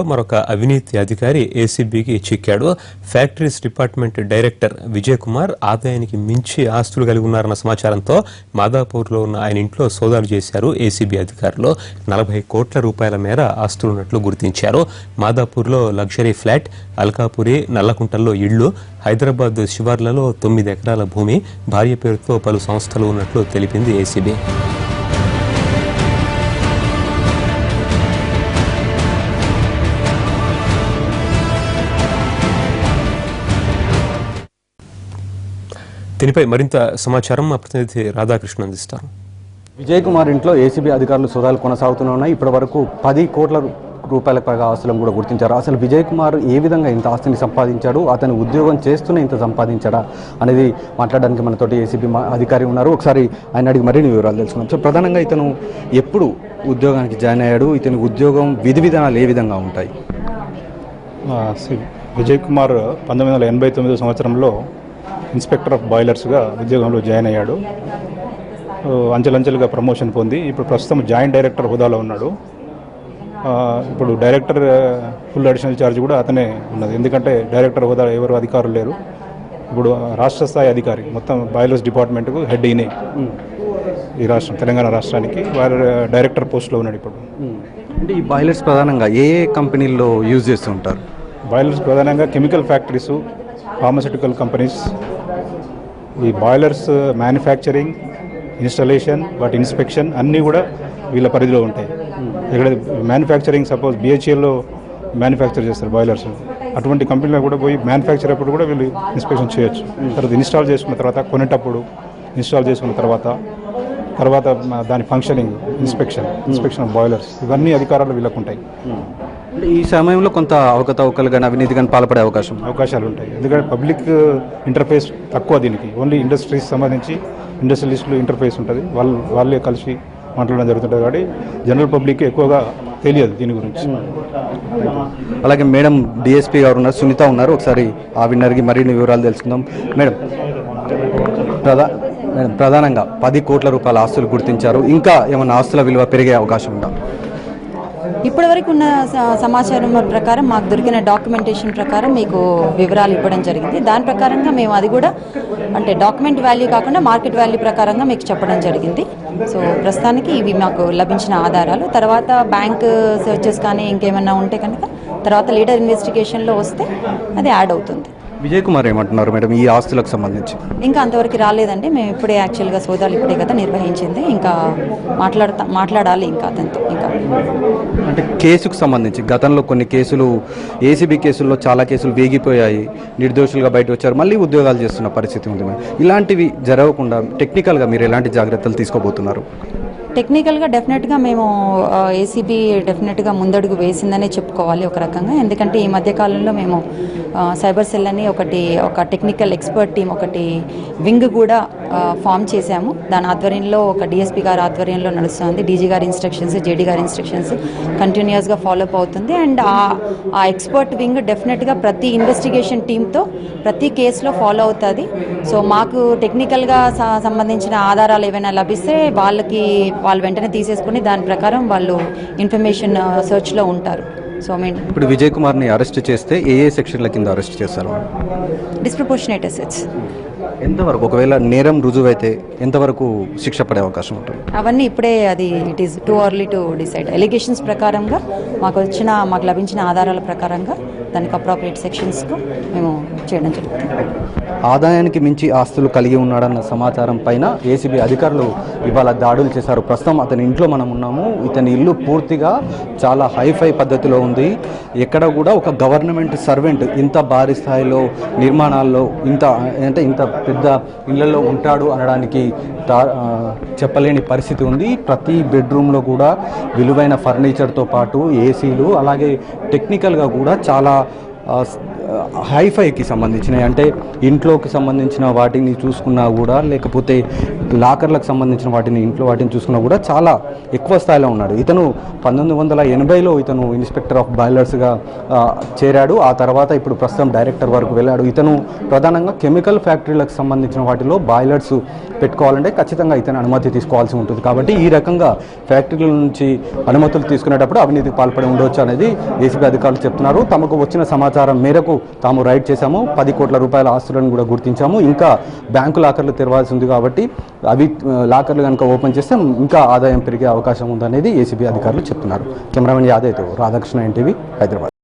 మరొక అవినీతి అధికారి ఏసీబీకి చిక్కాడు. Factories department director Vijay Kumar ఆదాయానికి మించి ఆస్తులు కలిగి ఉన్నారన్న సమాచారంతో మాదాపూర్లో ఉన్న ఆయన ఇంట్లో సోదాలు చేశారు ఏసీబీ అధికారులు. 40 కోట్ల రూపాయల మేర ఆస్తులున్నట్లు గుర్తించారు. మాదాపూర్లో లగ్జరీ ఫ్లాట్, అల్కాపురి, నల్లకుంటల్లో ఇళ్లు, హైదరాబాద్ శివార్లలో 9 ఎకరాల భూమి, భార్య పేరుతో పలు సంస్థలు ఉన్నట్లు తెలిపింది ఏసీబీ. దీనిపై మరింత సమాచారం మా ప్రతినిధి రాధాకృష్ణ అందిస్తారు. విజయ్ కుమార్ ఇంట్లో ఏసీబీ అధికారులు సోదాలు కొనసాగుతూనే ఉన్నాయి. ఇప్పటి వరకు 10 కోట్ల రూపాయలకు పైగా ఆస్తులను కూడా గుర్తించారు. అసలు విజయ్ కుమార్ ఏ విధంగా ఇంత ఆస్తిని సంపాదించాడు, అతను ఉద్యోగం చేస్తూనే ఇంత సంపాదించాడా అనేది మాట్లాడడానికి మనతోటి ఏసీబీ అధికారి ఉన్నారు. ఒకసారి ఆయన అడిగి మరిన్ని వివరాలు తెలుసుకున్నాం. సో ప్రధానంగా ఇతను ఎప్పుడు ఉద్యోగానికి జాయిన్ అయ్యాడు, ఇతని ఉద్యోగం విధి విధానాలు ఏ విధంగా ఉంటాయి? విజయ్ కుమార్ 1989 సంవత్సరంలో ఇన్స్పెక్టర్ ఆఫ్ బాయిలర్స్గా ఉద్యోగంలో జాయిన్ అయ్యాడు. అంచెలంచెలుగా ప్రమోషన్ పొంది ఇప్పుడు ప్రస్తుతం జాయింట్ డైరెక్టర్ హోదాలో ఉన్నాడు. ఇప్పుడు డైరెక్టర్ ఫుల్ అడిషనల్ ఛార్జ్ కూడా అతనే ఉన్నది. ఎందుకంటే డైరెక్టర్ హోదా ఎవరు అధికారులు లేరు. ఇప్పుడు రాష్ట్ర స్థాయి అధికారి, మొత్తం బాయిలర్స్ డిపార్ట్మెంట్కు హెడ్ ఈయనే. ఈ రాష్ట్రం తెలంగాణ రాష్ట్రానికి వారు డైరెక్టర్ పోస్ట్లో ఉన్నాడు ఇప్పుడు. అంటే ఈ బాయిలర్స్ ప్రధానంగా ఏ కంపెనీల్లో యూజ్ చేస్తూ ఉంటారు? బాయిలర్స్ ప్రధానంగా కెమికల్ ఫ్యాక్టరీస్, ఫార్మస్యూటికల్ కంపెనీస్. ఈ బాయిలర్స్ మ్యానుఫ్యాక్చరింగ్, ఇన్స్టాలేషన్, వాటి ఇన్స్పెక్షన్ అన్నీ కూడా వీళ్ళ పరిధిలో ఉంటాయి. ఇక్కడ మ్యానుఫ్యాక్చరింగ్ సపోజ్ బిహెచ్ఎల్లో మ్యానుఫ్యాక్చర్ చేస్తారు బాయిలర్స్, అటువంటి కంపెనీలో కూడా పోయి మ్యానుఫ్యాక్చర్ అప్పుడు కూడా వీళ్ళు ఇన్స్పెక్షన్ చేయొచ్చు. తర్వాత ఇన్స్టాల్ చేసుకున్న తర్వాత, కొనేటప్పుడు ఇన్స్టాల్ చేసుకున్న తర్వాత దాని ఫంక్షనింగ్, ఇన్స్పెక్షన్ ఆఫ్ బాయిలర్స్, ఇవన్నీ అధికారాలు వీళ్ళకు ఉంటాయి. ఈ సమయంలో కొంత అవకతవకలు కానీ అవినీతి కానీ పాల్పడే అవకాశాలు ఉంటాయి. ఎందుకంటే పబ్లిక్ ఇంటర్ఫేస్ తక్కువ దీనికి. ఓన్లీ ఇండస్ట్రీస్ సంబంధించి ఇండస్ట్రియలిస్టులు ఇంటర్ఫేస్ ఉంటుంది, వాళ్ళే కలిసి మాట్లాడడం జరుగుతుంటుంది. కాబట్టి జనరల్ పబ్లిక్ ఎక్కువగా తెలియదు దీని గురించి. అలాగే మేడం డిఎస్పీ గారు ఉన్నారు, సునీత ఉన్నారు. ఒకసారి ఆ విన్నర్కి మరిన్ని వివరాలు తెలుసుకుందాం. మేడం, ప్రధానంగా 10 కోట్ల రూపాయల ఆస్తులు గుర్తించారు. ఇంకా ఏమైనా ఆస్తుల విలువ పెరిగే అవకాశం ఉందా? ఇప్పటివరకు ఉన్న సమాచారం ప్రకారం మాకు దొరికిన డాక్యుమెంటేషన్ ప్రకారం మీకు వివరాలు ఇవ్వడం జరిగింది. దాని ప్రకారంగా మేము అది కూడా అంటే డాక్యుమెంట్ వాల్యూ కాకుండా మార్కెట్ వాల్యూ ప్రకారంగా మీకు చెప్పడం జరిగింది. సో ప్రస్తుతానికి ఇవి మాకు లభించిన ఆధారాలు. తర్వాత బ్యాంక్ సెర్చెస్ కానీ ఇంకేమైనా ఉంటే కనుక తర్వాత లీడర్ ఇన్వెస్టిగేషన్లో వస్తే అది యాడ్ అవుతుంది. విజయ్ కుమార్ ఏమంటున్నారు మేడం ఈ ఆస్తులకు సంబంధించి? ఇంకా అంతవరకు రాలేదండి. మేము ఇప్పుడే యాక్చువల్గా సోదాలు ఇప్పుడే కదా నిర్వహించింది. ఇంకా మాట్లాడాలి ఇంకా అతనితో. ఇంకా అంటే కేసుకు సంబంధించి గతంలో కొన్ని కేసులు, ఏసీబీ కేసుల్లో చాలా కేసులు వేగిపోయాయి, నిర్దోషులుగా బయట వచ్చారు, మళ్ళీ ఉద్యోగాలు చేస్తున్న పరిస్థితి ఉంది. ఇలాంటివి జరగకుండా టెక్నికల్గా మీరు ఎలాంటి జాగ్రత్తలు తీసుకోబోతున్నారు? టెక్నికల్గా డెఫినెట్గా మేము ఏసీబీ డెఫినెట్గా ముందడుగు వేసిందనే చెప్పుకోవాలి ఒక రకంగా. ఎందుకంటే ఈ మధ్యకాలంలో మేము సైబర్ సెల్ అని ఒక టెక్నికల్ ఎక్స్పర్ట్ టీం ఒకటి వింగ్ కూడా ఫామ్ చేశాము. దాని ఆధ్వర్యంలో ఒక డిఎస్పీ గారి ఆధ్వర్యంలో నడుస్తుంది. డీజీ గారి ఇన్స్ట్రక్షన్స్, జేడీ గారి ఇన్స్ట్రక్షన్స్ కంటిన్యూస్గా ఫాలోఅప్ అవుతుంది. అండ్ ఆ ఎక్స్పర్ట్ వింగ్ డెఫినెట్గా ప్రతి ఇన్వెస్టిగేషన్ టీంతో ప్రతి కేసులో ఫాలో అవుతుంది. సో మాకు టెక్నికల్గా సంబంధించిన ఆధారాలు ఏవైనా లభిస్తే వాళ్ళు వెంటనే తీసేసుకుని దాని ప్రకారం వాళ్ళు ఇన్ఫర్మేషన్ సర్చ్లో ఉంటారు. సో ఇప్పుడు విజయ్ కుమార్ని అరెస్ట్ చేస్తే ఏ సెక్షన్ల కింద అరెస్ట్ చేస్తారు? Disproportionate assets. ఎంతవరకు ఒకవేళ నేరం రుజువైతే ఎంతవరకు శిక్ష పడే అవకాశం ఉంటుంది? అవన్నీ ఇప్పుడే it is too early to decide. Allegations ప్రకారంగా మాకు లభించిన ఆధారాల ప్రకారంగా దానికి అప్రోప్రియేట్ సెక్షన్స్కు మేము చేయడం జరుగుతుంది. ఆదాయానికి మించి ఆస్తులు కలిగి ఉన్నాడన్న సమాచారం పైన ఏసీబీ అధికారులు ఇవాళ దాడులు చేశారు. ప్రస్తుతం అతని ఇంట్లో మనం ఉన్నాము. ఇతని ఇల్లు పూర్తిగా చాలా హైఫై పద్ధతిలో ఉంది. ఎక్కడ కూడా ఒక గవర్నమెంట్ సర్వెంట్ ఇంత భారీ స్థాయిలో నిర్మాణాల్లో ఇంత పెద్ద ఇళ్లలో ఉంటాడు అనడానికి చెప్పలేని పరిస్థితి ఉంది. ప్రతి బెడ్రూమ్లో కూడా విలువైన ఫర్నిచర్తో పాటు ఏసీలు, అలాగే టెక్నికల్గా కూడా చాలా హైఫైకి సంబంధించినవి, అంటే ఇంట్లోకి సంబంధించిన వాటిని చూసుకున్నా కూడా, లేకపోతే లాకర్లకు సంబంధించిన వాటిని చూసుకున్నా కూడా చాలా ఎక్కువ స్థాయిలో ఉన్నాడు. ఇతను 1980లో ఇతను ఇన్స్పెక్టర్ ఆఫ్ బాయిలర్స్గా చేరాడు. ఆ తర్వాత ఇప్పుడు ప్రస్తుతం డైరెక్టర్ వరకు వెళ్ళాడు. ఇతను ప్రధానంగా కెమికల్ ఫ్యాక్టరీలకు సంబంధించిన వాటిలో బాయిలర్స్ పెట్టుకోవాలంటే ఖచ్చితంగా ఇతను అనుమతి తీసుకోవాల్సి ఉంటుంది. కాబట్టి ఈ రకంగా ఫ్యాక్టరీల నుంచి అనుమతులు తీసుకునేటప్పుడు అవినీతికి పాల్పడి ఉండవచ్చు అనేది ఏసీబీ అధికారులు చెప్తున్నారు. తమకు వచ్చిన సమాచారం మేరకు తాము రైడ్ చేశాము, 10 కోట్ల రూపాయల ఆస్తులను కూడా గుర్తించాము. ఇంకా బ్యాంకు లాకర్లు తెరవాల్సి ఉంది కాబట్టి అవి లాకర్లు కనుక ఓపెన్ చేస్తే ఇంకా ఆదాయం పెరిగే అవకాశం ఉందనేది ఏసీబీ అధికారులు చెప్తున్నారు. కెమెరామెన్ యాదయ్తో రాధాకృష్ణ, ఎన్టీవీ, హైదరాబాద్.